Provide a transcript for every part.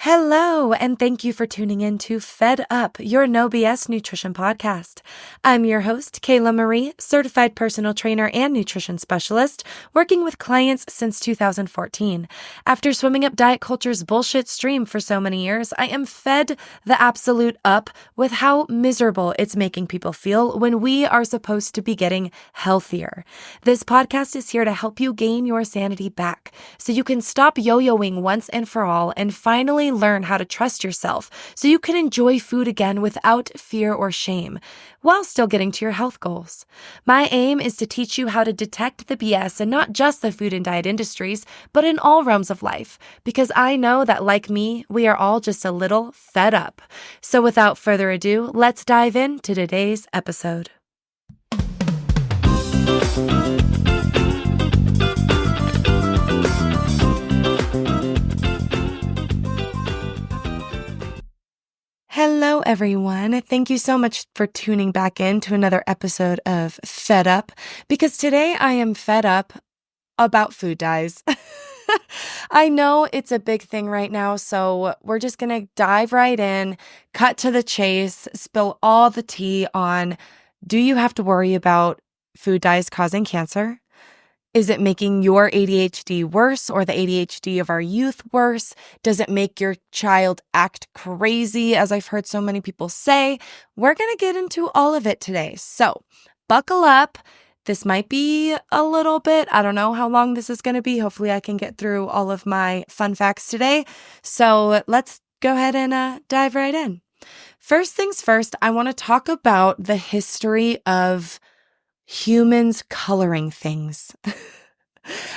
Hello, and thank you for tuning in to Fed Up, your no BS nutrition podcast. I'm your host, Kayla Marie, certified personal trainer and nutrition specialist, working with clients since 2014. After swimming up diet culture's bullshit stream for so many years, I am fed the absolute up with how miserable it's making people feel when we are supposed to be getting healthier. This podcast is here to help you gain your sanity back so you can stop yo-yoing once and for all and finally learn how to trust yourself so you can enjoy food again without fear or shame while still getting to your health goals. My aim is to teach you how to detect the BS in not just the food and diet industries, but in all realms of life, because I know that, like me, we are all just a little fed up. So without further ado, let's dive into today's episode. Hello, everyone. Thank you so much for tuning back in to another episode of Fed Up, because today I am fed up about food dyes. I know it's a big thing right now, so we're just going to dive right in, cut to the chase, spill all the tea on, do you have to worry about food dyes causing cancer? Is it making your ADHD worse or the ADHD of our youth worse? Does it make your child act crazy, as I've heard so many people say? We're going to get into all of it today. So buckle up. This might be a little bit, I don't know how long this is going to be. Hopefully I can get through all of my fun facts today. So let's go ahead and dive right in. First things first, I want to talk about the history of humans coloring things.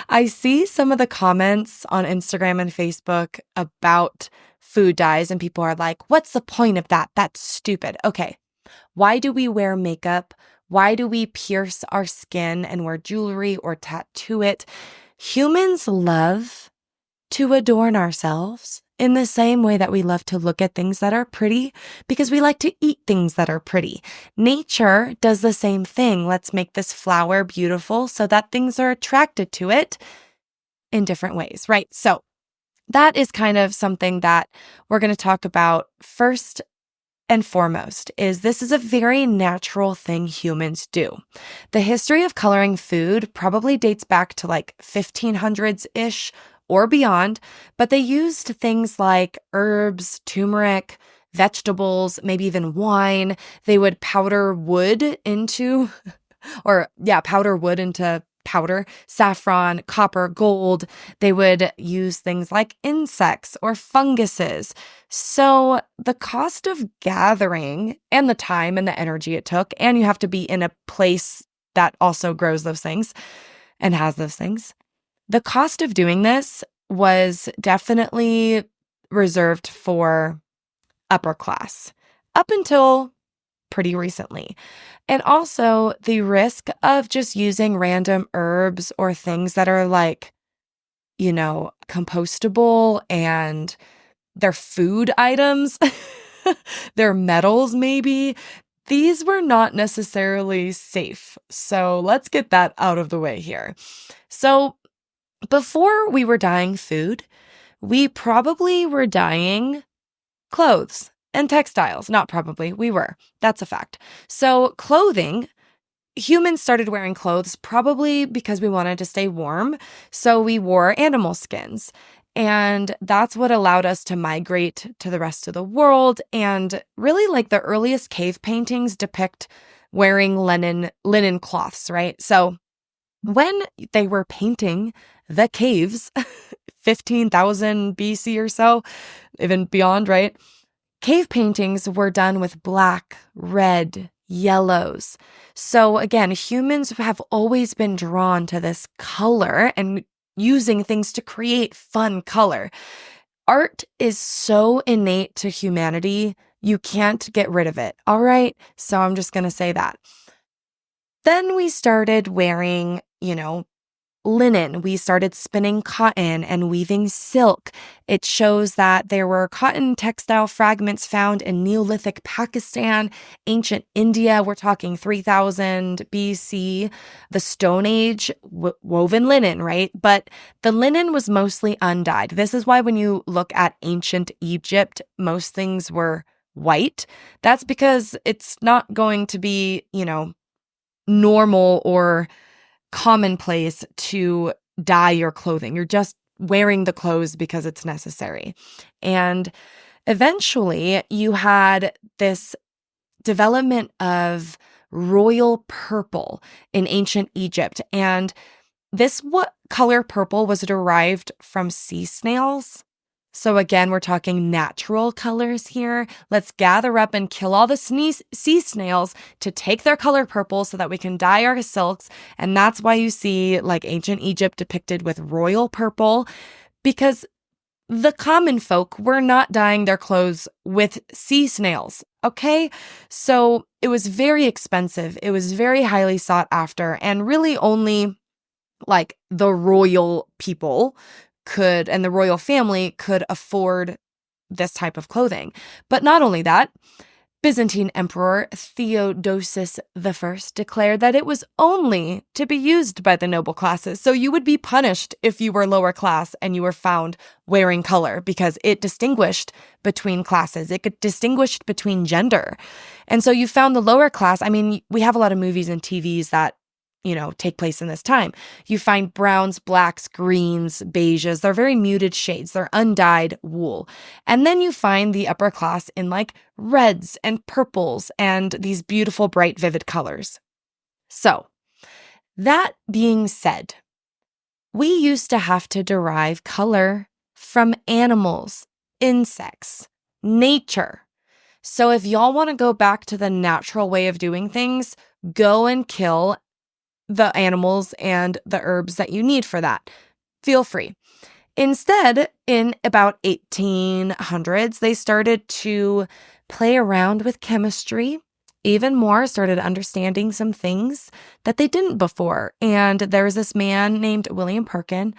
I see some of the comments on Instagram and Facebook about food dyes, and people are like, what's the point of that? That's stupid. Okay, why do we wear makeup? Why do we pierce our skin and wear jewelry or tattoo it? Humans love to adorn ourselves in the same way that we love to look at things that are pretty, because we like to eat things that are pretty. Nature does the same thing. Let's make this flower beautiful so that things are attracted to it in different ways, right? So that is kind of something that we're going to talk about first and foremost. This is a very natural thing humans do. The history of coloring food probably dates back to like 1500s-ish or beyond, but they used things like herbs, turmeric, vegetables, maybe even wine. They would powder wood into powder, saffron, copper, gold. They would use things like insects or funguses. So the cost of gathering and the time and the energy it took, and you have to be in a place that also grows those things and has those things. The cost of doing this was definitely reserved for upper class up until pretty recently. And also the risk of just using random herbs or things that are like, compostable and they're food items, they're metals maybe. These were not necessarily safe. So let's get that out of the way here. So before we were dyeing food, we probably were dyeing clothes and textiles. Not probably, we were. That's a fact. So clothing, humans started wearing clothes probably because we wanted to stay warm. So we wore animal skins. And that's what allowed us to migrate to the rest of the world. And really, like, the earliest cave paintings depict wearing linen cloths, right? So when they were painting the caves, 15,000 BC or so, even beyond, right? Cave paintings were done with black, red, yellows. So again, humans have always been drawn to this color and using things to create fun color. Art is so innate to humanity, you can't get rid of it. All right, so I'm just going to say that. Then we started wearing, linen. We started spinning cotton and weaving silk. It shows that there were cotton textile fragments found in Neolithic Pakistan, ancient India. We're talking 3000 BC, the Stone Age, woven linen, right? But the linen was mostly undyed. This is why when you look at ancient Egypt, most things were white. That's because it's not going to be, normal or commonplace to dye your clothing. You're just wearing the clothes because it's necessary. And eventually you had this development of royal purple in ancient Egypt. And what color purple was derived from sea snails. So again, we're talking natural colors here. Let's gather up and kill all the sea snails to take their color purple so that we can dye our silks. And that's why you see like ancient Egypt depicted with royal purple, because the common folk were not dyeing their clothes with sea snails. Okay. So it was very expensive. It was very highly sought after, and really only like the royal people and the royal family could afford this type of clothing. But not only that, Byzantine Emperor Theodosius I declared that it was only to be used by the noble classes. So you would be punished if you were lower class and you were found wearing color, because it distinguished between classes. It distinguished between gender. And so you found the lower class. I mean, we have a lot of movies and TVs that take place in this time. You find browns, blacks, greens, beiges. They're very muted shades. They're undyed wool. And then you find the upper class in like reds and purples and these beautiful, bright, vivid colors. So, that being said, we used to have to derive color from animals, insects, nature. So if y'all want to go back to the natural way of doing things, go and kill the animals and the herbs that you need for that. Feel free. Instead, in about 1800s, they started to play around with chemistry even more, started understanding some things that they didn't before. And there was this man named William Perkin,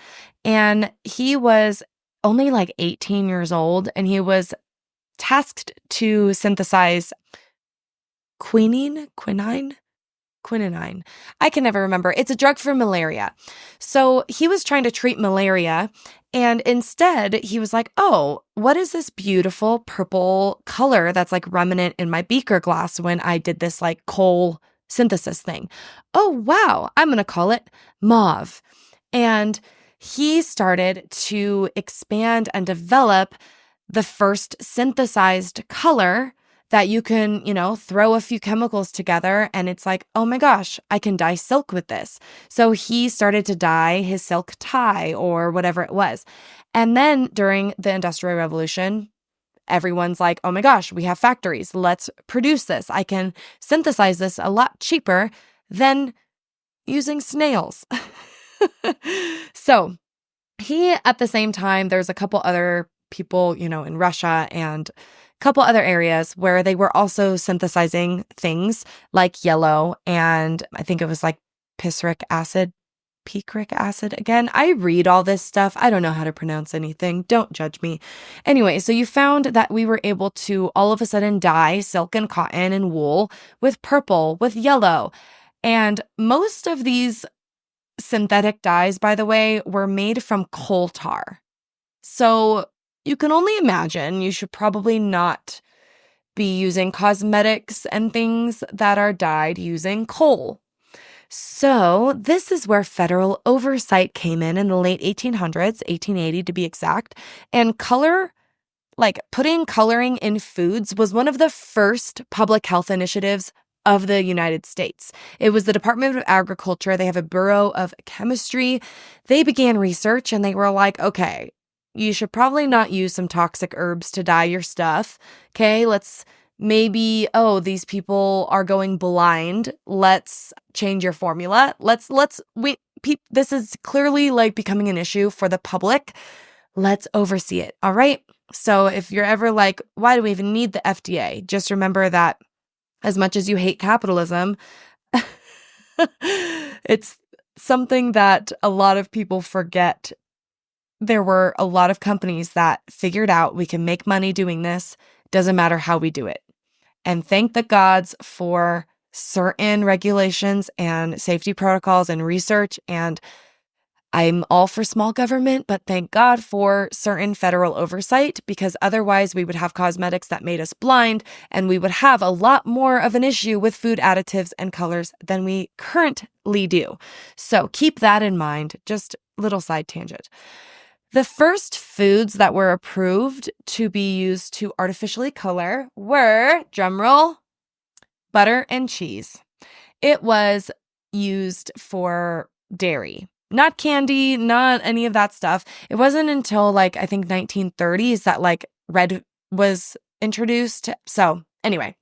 and he was only like 18 years old, and he was tasked to synthesize quinine. I can never remember. It's a drug for malaria. So he was trying to treat malaria, and instead he was like, oh, what is this beautiful purple color that's like remnant in my beaker glass when I did this like coal synthesis thing? Oh, wow, I'm going to call it mauve. And he started to expand and develop the first synthesized color that you can, throw a few chemicals together and it's like, oh my gosh, I can dye silk with this. So he started to dye his silk tie or whatever it was. And then during the Industrial Revolution, everyone's like, oh my gosh, we have factories. Let's produce this. I can synthesize this a lot cheaper than using snails. So he, at the same time, there's a couple other people, in Russia and couple other areas where they were also synthesizing things like yellow, and I think it was like picric acid. Again, I read all this stuff. I don't know how to pronounce anything. Don't judge me. Anyway, so you found that we were able to all of a sudden dye silk and cotton and wool with purple, with yellow. And most of these synthetic dyes, by the way, were made from coal tar. So you can only imagine you should probably not be using cosmetics and things that are dyed using coal. So this is where federal oversight came in the late 1800s, 1880 to be exact. And putting coloring in foods was one of the first public health initiatives of the United States. It was the Department of Agriculture. They have a Bureau of Chemistry. They began research and they were like, okay, you should probably not use some toxic herbs to dye your stuff. Okay, these people are going blind. Let's change your formula. This is clearly like becoming an issue for the public. Let's oversee it. All right. So if you're ever like, why do we even need the FDA? Just remember that as much as you hate capitalism, it's something that a lot of people forget. There were a lot of companies that figured out we can make money doing this, doesn't matter how we do it. And thank the gods for certain regulations and safety protocols and research. And I'm all for small government, but thank God for certain federal oversight, because otherwise we would have cosmetics that made us blind and we would have a lot more of an issue with food additives and colors than we currently do. So keep that in mind. Just little side tangent. The first foods that were approved to be used to artificially color were, drumroll, butter and cheese. It was used for dairy. Not candy, not any of that stuff. It wasn't until I think 1930s that red was introduced. So anyway,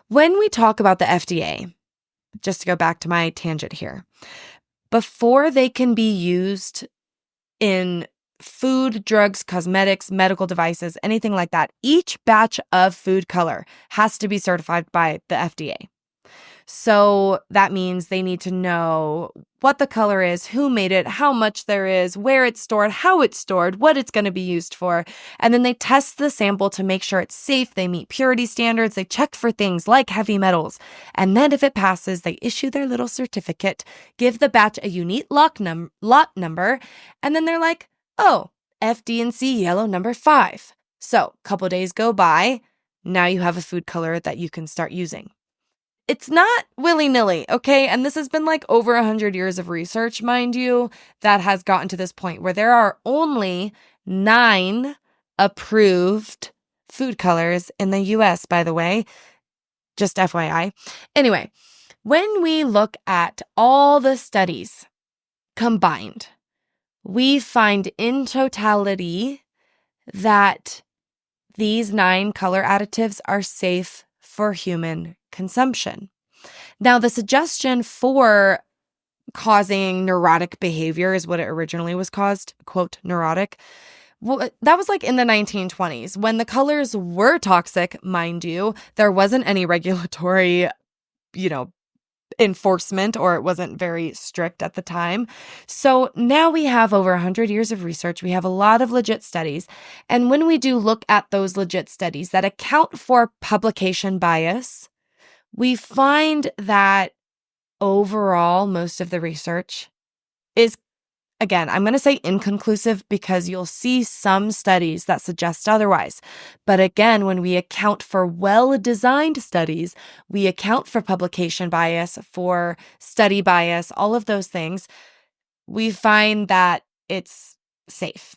when we talk about the FDA, just to go back to my tangent here, before they can be used in food, drugs, cosmetics, medical devices, anything like that, each batch of food color has to be certified by the FDA. So that means they need to know what the color is, who made it, how much there is, where it's stored, how it's stored, what it's going to be used for. And then they test the sample to make sure it's safe. They meet purity standards. They check for things like heavy metals. And then if it passes, they issue their little certificate, give the batch a unique lot number, and then they're like, oh, FD&C yellow number 5. So a couple days go by. Now you have a food color that you can start using. It's not willy-nilly, okay? And this has been over 100 years of research, mind you, that has gotten to this point where there are only 9 approved food colors in the US, by the way, just FYI. Anyway, when we look at all the studies combined, we find in totality that these 9 color additives are safe for human consumption. Now, the suggestion for causing neurotic behavior is what it originally was caused, quote, neurotic. Well, that was in the 1920s when the colors were toxic, mind you. There wasn't any regulatory, enforcement, or it wasn't very strict at the time. So now we have over 100 years of research. We have a lot of legit studies. And when we do look at those legit studies that account for publication bias, we find that overall, most of the research is, again, I'm going to say inconclusive because you'll see some studies that suggest otherwise. But again, when we account for well-designed studies, we account for publication bias, for study bias, all of those things, we find that it's safe.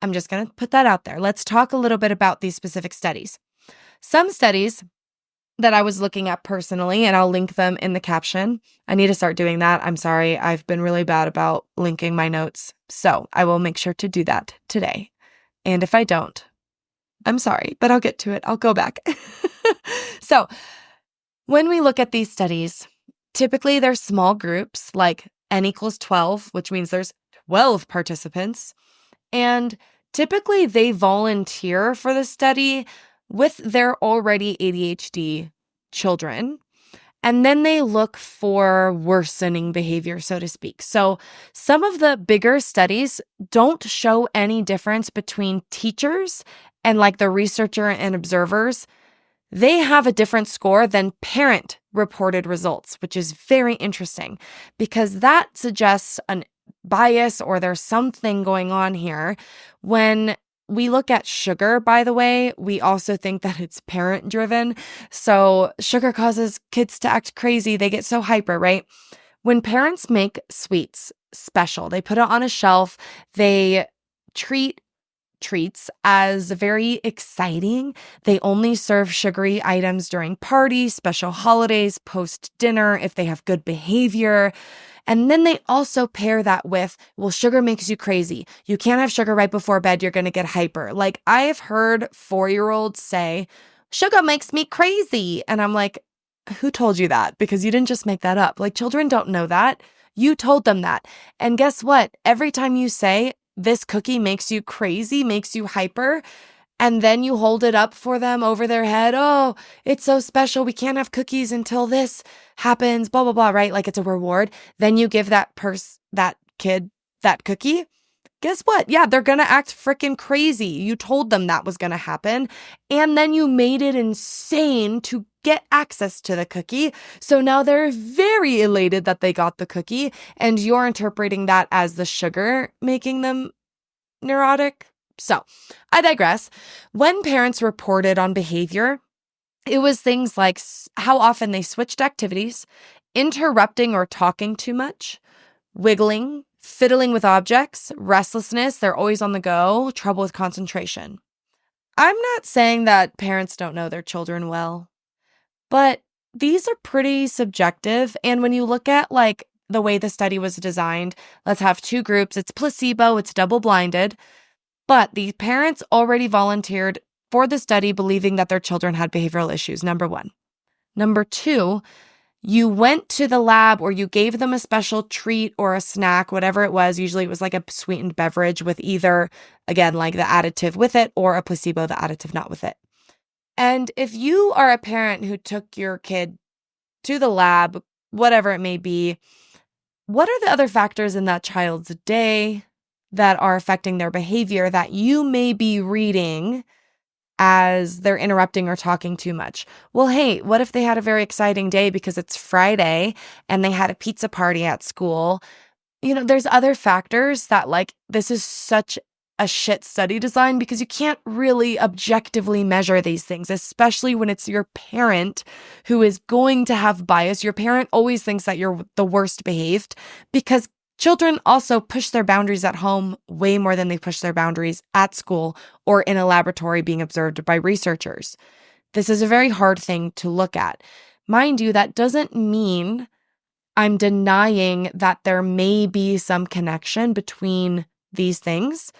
I'm just going to put that out there. Let's talk a little bit about these specific studies. Some studies that I was looking at personally, and I'll link them in the caption. I need to start doing that. I'm sorry. I've been really bad about linking my notes. So I will make sure to do that today. And if I don't, I'm sorry, but I'll get to it. I'll go back. So when we look at these studies, typically they're small groups, like N equals 12, which means there's 12 participants. And typically they volunteer for the study with their already ADHD children. And then they look for worsening behavior, so to speak. So some of the bigger studies don't show any difference between teachers and the researcher and observers. They have a different score than parent-reported results, which is very interesting because that suggests a bias or there's something going on here. When we look at sugar, by the way, we also think that it's parent-driven. So sugar causes kids to act crazy. They get so hyper, right? When parents make sweets special, they put it on a shelf, they treat treats as very exciting. They only serve sugary items during parties, special holidays, post-dinner, if they have good behavior. And then they also pair that with, well, sugar makes you crazy. You can't have sugar right before bed. You're going to get hyper. I've heard 4-year-olds say, sugar makes me crazy. And I'm like, who told you that? Because you didn't just make that up. Children don't know that. You told them that. And guess what? Every time you say, this cookie makes you crazy, makes you hyper, and then you hold it up for them over their head. Oh, it's so special. We can't have cookies until this happens, blah, blah, blah, right? Like it's a reward. Then you give that kid that cookie. Guess what? Yeah, they're going to act freaking crazy. You told them that was going to happen. And then you made it insane to get access to the cookie. So now they're very elated that they got the cookie. And you're interpreting that as the sugar making them neurotic. So I digress. When parents reported on behavior, it was things like how often they switched activities, interrupting or talking too much, wiggling, fiddling with objects, restlessness, they're always on the go, trouble with concentration. I'm not saying that parents don't know their children well, but these are pretty subjective. And when you look at like the way the study was designed, let's have two groups. It's placebo, it's double-blinded, but the parents already volunteered for the study believing that their children had behavioral issues, number one. Number two, you went to the lab or you gave them a special treat or a snack, whatever it was. Usually it was like a sweetened beverage with either, again, like the additive with it or a placebo, the additive not with it. And if you are a parent who took your kid to the lab, whatever it may be, what are the other factors in that child's day that are affecting their behavior that you may be reading as they're interrupting or talking too much? Well, hey, what if they had a very exciting day because it's Friday and they had a pizza party at school? You know, there's other factors that like this is such a shit study design because you can't really objectively measure these things, especially when it's your parent who is going to have bias. Your parent always thinks that you're the worst behaved because children also push their boundaries at home way more than they push their boundaries at school or in a laboratory being observed by researchers. This is a very hard thing to look at. Mind you, that doesn't mean I'm denying that there may be some connection between these things,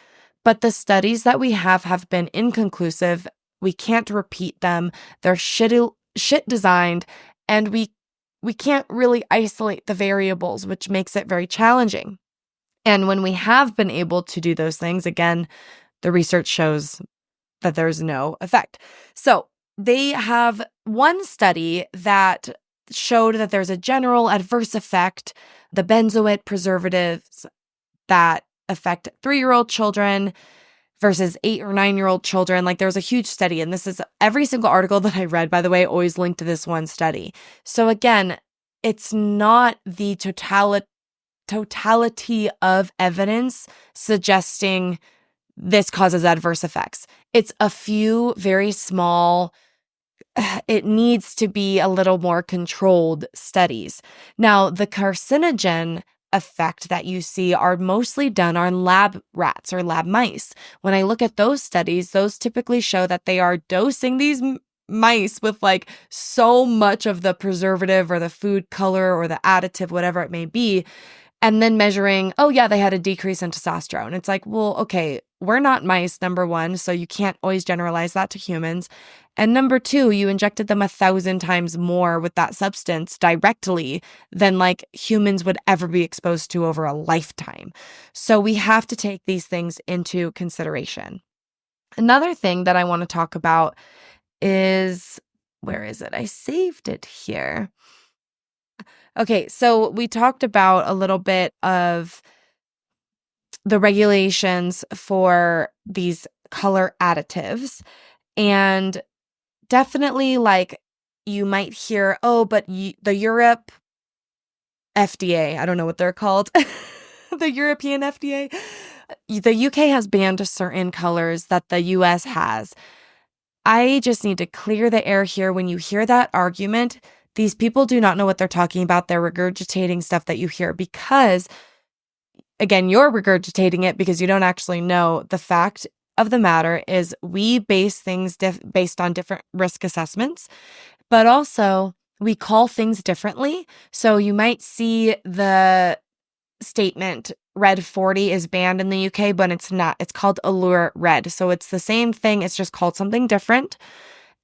but the studies that we have been inconclusive. We can't repeat them. They're shit designed, and we can't really isolate the variables, which makes it very challenging. And when we have been able to do those things, again, the research shows that there's no effect. So they have one study that showed that there's a general adverse effect, the benzoate preservatives that affect 3-year-old children versus 8 or 9-year-old children. Like there's a huge study, and this is every single article that I read, by the way, always linked to this one study. So again, it's not the totality of evidence suggesting this causes adverse effects. It's a few very small, it needs to be a little more controlled studies. Now, the carcinogen effect that you see are mostly done on lab rats or lab mice. When I look at those studies, those typically show that they are dosing these mice with like so much of the preservative or the food color or the additive, whatever it may be, and then measuring, oh yeah, they had a decrease in testosterone. It's like, well, okay, we're not mice, number one, so you can't always generalize that to humans. And number two, you injected them 1,000 times more with that substance directly than like humans would ever be exposed to over a lifetime. So we have to take these things into consideration. Another thing that I want to talk about is, where is it? I saved it here. Okay, so we talked about a little bit of the regulations for these color additives, and definitely like you might hear, oh, but the Europe FDA, I don't know what they're called, the European FDA, the UK has banned certain colors that the US has. I just need to clear the air here. When you hear that argument, these people do not know what they're talking about. They're regurgitating stuff that you hear because, again, you're regurgitating it because you don't actually know. The fact of the matter is we base things based on different risk assessments, but also we call things differently. So you might see the statement, Red 40 is banned in the UK, but it's not. It's called Allure Red. So it's the same thing. It's just called something different.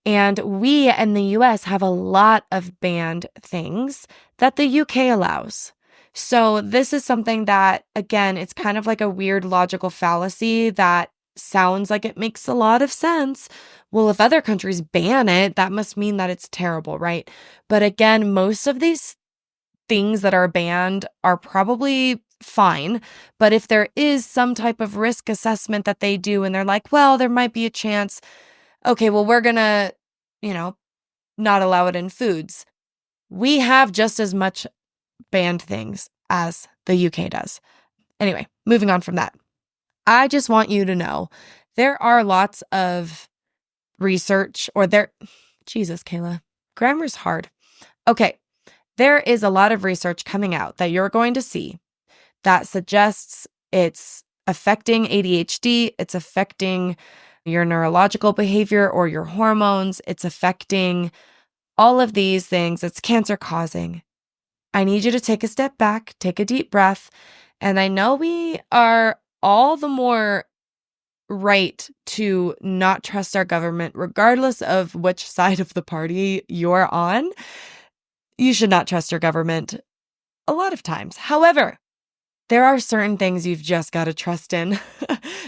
And we in the US have a lot of banned things that the UK allows. So this is something that, again, it's kind of like a weird logical fallacy that sounds like it makes a lot of sense. Well, if other countries ban it, that must mean that it's terrible, right? But again, most of these things that are banned are probably fine. But if there is some type of risk assessment that they do and they're like, well, there might be a chance, okay, well, we're going to, not allow it in foods. We have just as much banned things as the UK does. Anyway, moving on from that. I just want you to know there are lots of research Jesus, Kayla, grammar's hard. Okay. There is a lot of research coming out that you're going to see that suggests it's affecting ADHD, it's affecting your neurological behavior or your hormones, it's affecting all of these things, it's cancer causing. I need you to take a step back, take a deep breath, and I know we are all the more right to not trust our government, regardless of which side of the party you're on. You should not trust your government a lot of times. However, there are certain things you've just got to trust in.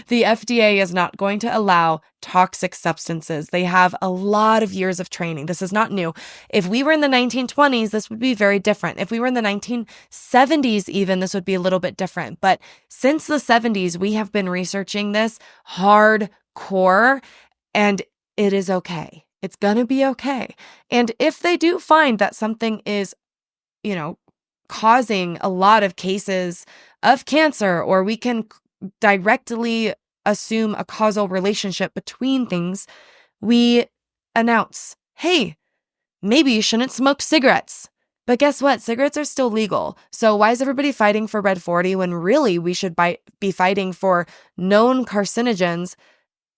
The FDA is not going to allow toxic substances. They have a lot of years of training. This is not new. If we were in the 1920s, this would be very different. If we were in the 1970s even, this would be a little bit different. But since the 70s, we have been researching this hardcore, and it is okay. It's going to be okay. And if they do find that something is, causing a lot of cases of cancer, or we can directly assume a causal relationship between things, we announce, hey, maybe you shouldn't smoke cigarettes. But guess what? Cigarettes are still legal. So why is everybody fighting for Red 40 when really we should be fighting for known carcinogens,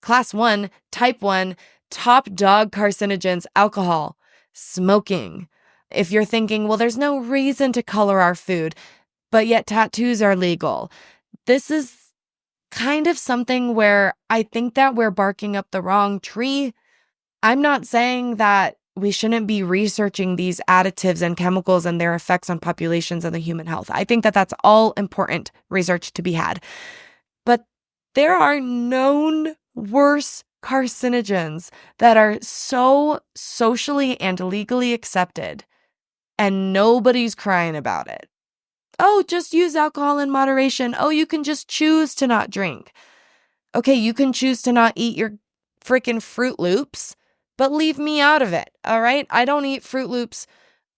class 1, type 1, top dog carcinogens, alcohol, smoking. If you're thinking, well, there's no reason to color our food, but yet tattoos are legal. This is kind of something where I think that we're barking up the wrong tree. I'm not saying that we shouldn't be researching these additives and chemicals and their effects on populations and the human health. I think that that's all important research to be had. But there are known worse carcinogens that are so socially and legally accepted, and nobody's crying about it. Oh, just use alcohol in moderation. Oh, you can just choose to not drink. Okay, you can choose to not eat your freaking Fruit Loops, but leave me out of it, all right? I don't eat Fruit Loops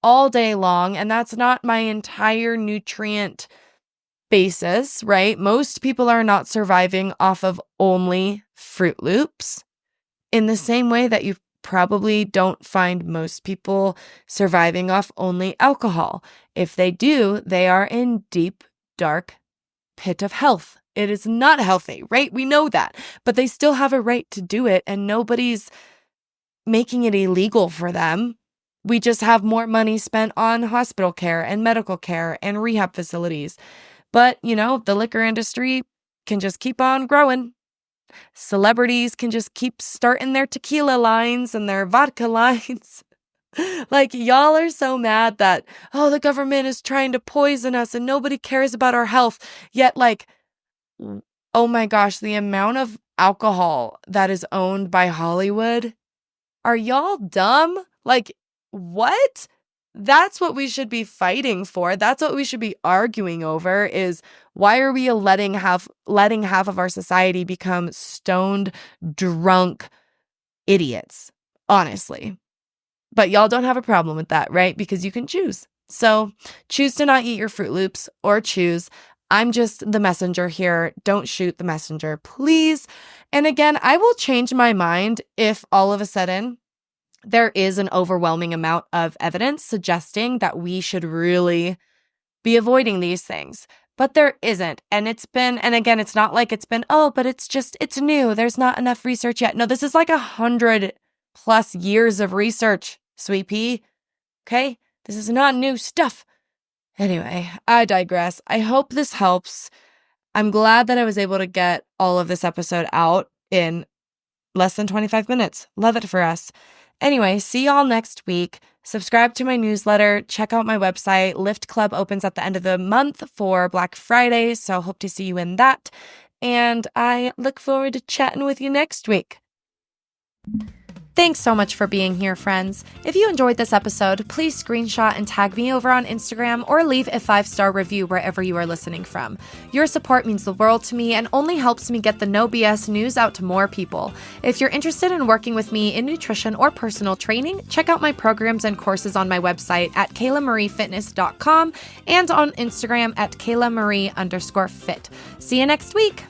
all day long, and that's not my entire nutrient basis, right? Most people are not surviving off of only Fruit Loops in the same way that you probably don't find most people surviving off only alcohol. If they do, they are in deep, dark pit of health. It is not healthy, right? We know that, but they still have a right to do it, and nobody's making it illegal for them. We just have more money spent on hospital care and medical care and rehab facilities. But, the liquor industry can just keep on growing. Celebrities can just keep starting their tequila lines and their vodka lines. Like, y'all are so mad that, the government is trying to poison us and nobody cares about our health. Yet, oh my gosh, the amount of alcohol that is owned by Hollywood. Are y'all dumb? What? That's what we should be fighting for. That's what we should be arguing over, is why are we letting half of our society become stoned, drunk idiots, honestly. But y'all don't have a problem with that, right? Because you can choose. So choose to not eat your Fruit Loops, or choose. I'm just the messenger here. Don't shoot the messenger, please. And again, I will change my mind if all of a sudden there is an overwhelming amount of evidence suggesting that we should really be avoiding these things. But there isn't. And again, it's not like it's been, but it's new. There's not enough research yet. No, this is 100+ years of research, sweet pea. Okay? This is not new stuff. Anyway, I digress. I hope this helps. I'm glad that I was able to get all of this episode out in less than 25 minutes. Love it for us. Anyway, see y'all next week. Subscribe to my newsletter. Check out my website. Lift Club opens at the end of the month for Black Friday, so hope to see you in that. and I look forward to chatting with you next week. Thanks so much for being here, friends. If you enjoyed this episode, please screenshot and tag me over on Instagram or leave a 5-star review wherever you are listening from. Your support means the world to me and only helps me get the No BS news out to more people. If you're interested in working with me in nutrition or personal training, check out my programs and courses on my website at kaylamariefitness.com and on Instagram at kaylamarie_fit. See you next week.